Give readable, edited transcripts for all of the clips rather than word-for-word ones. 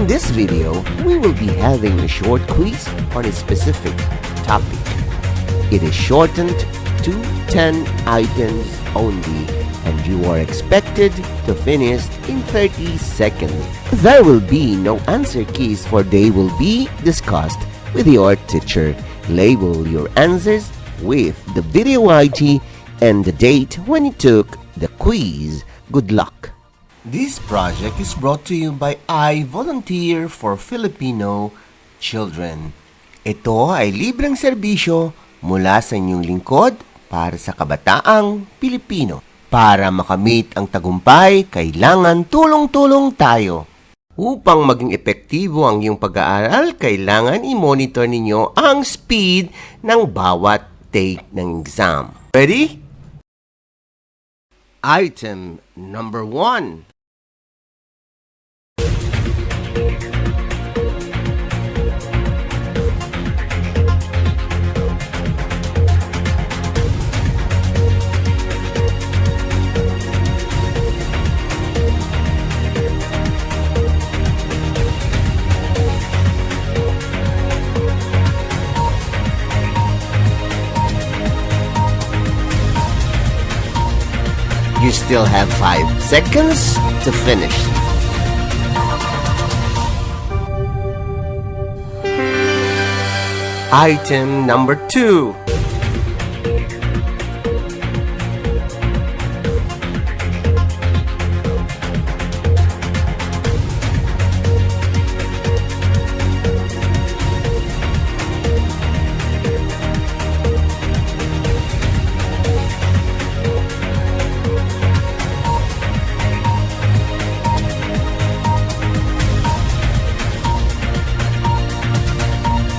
In this video, we will be having a short quiz on a specific topic. It is shortened to 10 items only, and you are expected to finish in 30 seconds. There will be no answer keys, for they will be discussed with your teacher. Label your answers with the video ID and the date when you took the quiz. Good luck! This project is brought to you by iVolunteer for Filipino Children. Ito ay libreng serbisyo mula sa inyong lingkod para sa kabataang Pilipino. Para makamit ang tagumpay, kailangan tulong-tulong tayo. Upang maging epektibo ang iyong pag-aaral, kailangan i-monitor ninyo ang speed ng bawat take ng exam. Ready? Item number 1. You still have 5 seconds to finish. Item number 2.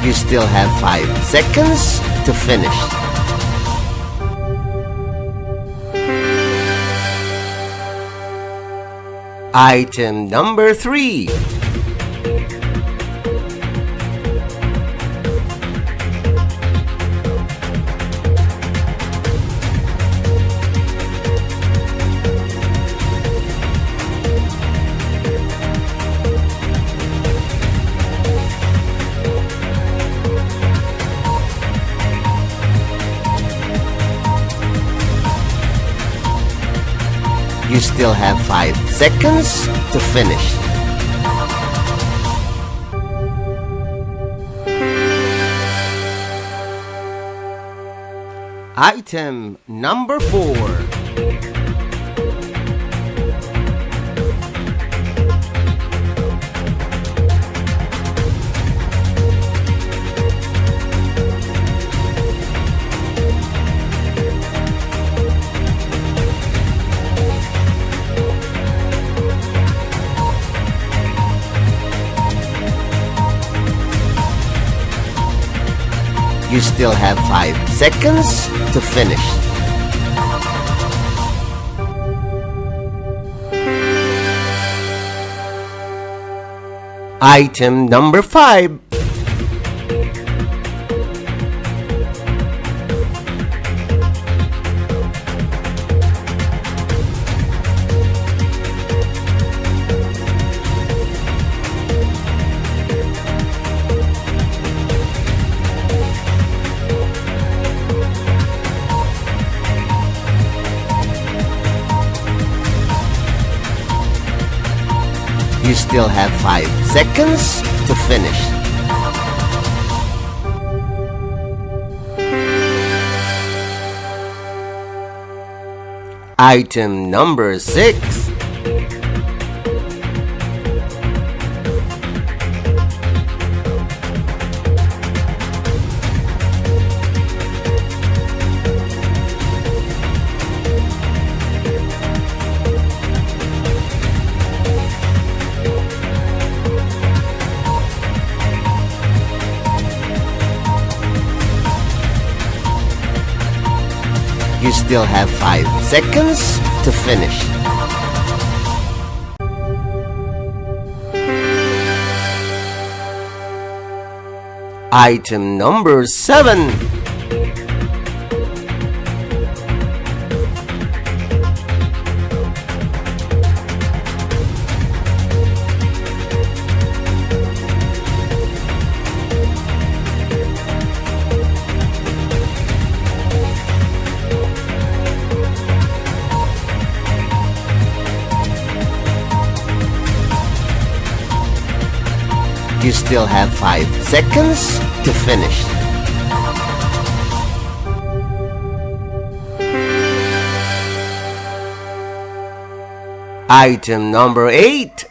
You still have 5 seconds to finish. Item number 3. You still have 5 seconds to finish. Item number 4. You still have 5 seconds to finish. Item number 5. You still have 5 seconds to finish. Item number 6. You still have 5 seconds to finish. Item number 7. You still have 5 seconds to finish. Item number 8.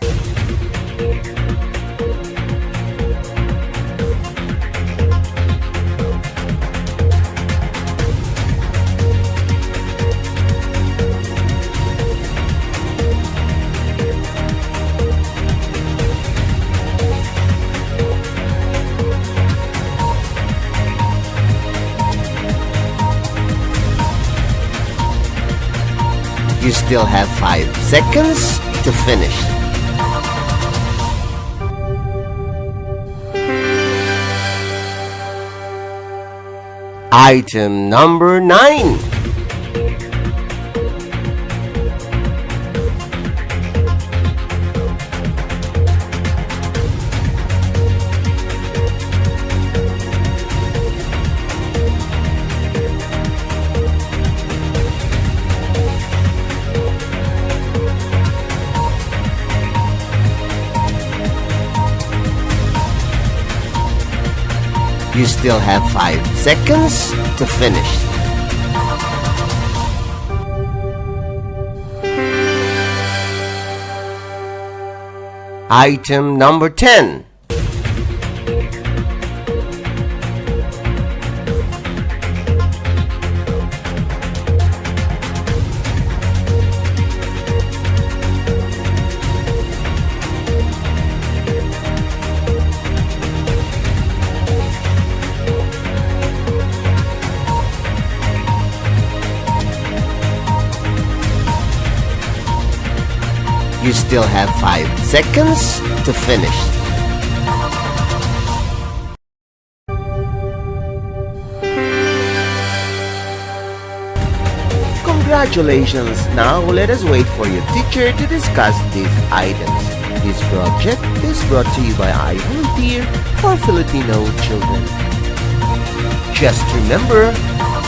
You still have 5 seconds to finish. Item number 9. You still have 5 seconds to finish. Item number 10. You still have 5 seconds to finish. Congratulations! Now let us wait for your teacher to discuss these items. This project is brought to you by iVolunteer for Filipino children. Just remember,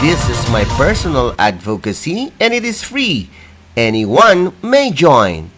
this is my personal advocacy and it is free. Anyone may join.